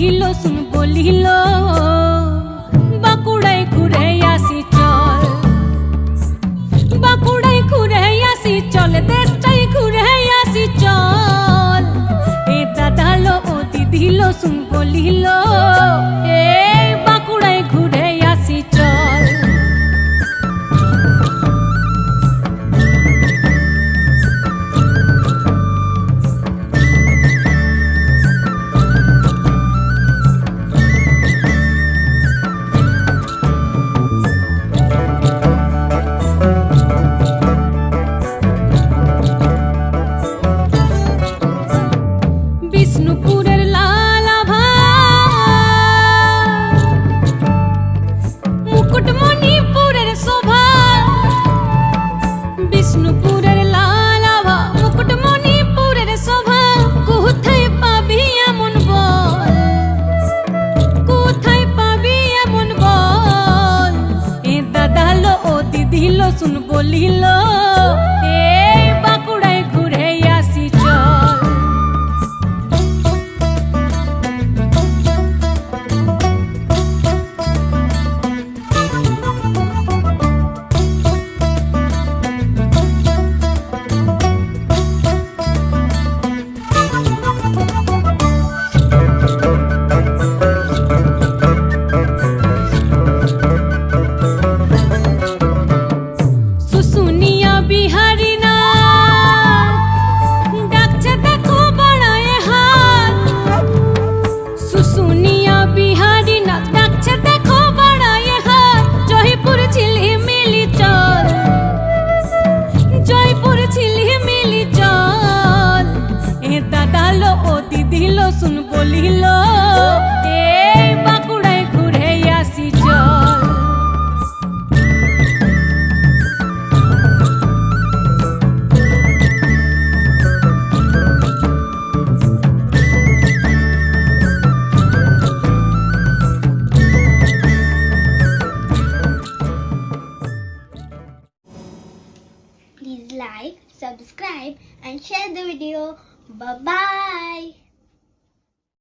দিল শুন বলিল বাঁকুড়ায় ঘুরে আসি চল, বাঁকুড়ায় ঘুরে আসি চল, দেশটাই ঘুরে আসি চল। এ দাদা লো ও দিদি লো শুন বলিল বাঁকুড়ায় ঘুরে আসি চল। বিষ্ণুপুরের লাল আভা, মুকুটমণিপুরের শোভা, বিষ্ণুপুরের লাল আভা, মুকুটমণিপুরের শোভা, কোথায় পাবি এমন বল, কোথায় পাবি এমন বল। এ দাদা লো ও দিদি লো শুন বলিল বাঁকুড়ায় ঘুরে আসি চল। শুশুনিয়া বিহারি না ডাকছে দেখো বাড়ায় হাত, শুশুনিয়া বিহারি না ডাকছে দেখো বাড়ায় হাত। জয়পুর ঝিলিমিলি চল, জয়পুর ঝিলিমিলি চল। এ দাদা লো ও দিদি লো শুন বলিল বাঁকুড়ায় ঘুরে আসি চল। Please like, subscribe and share the video. Bye bye.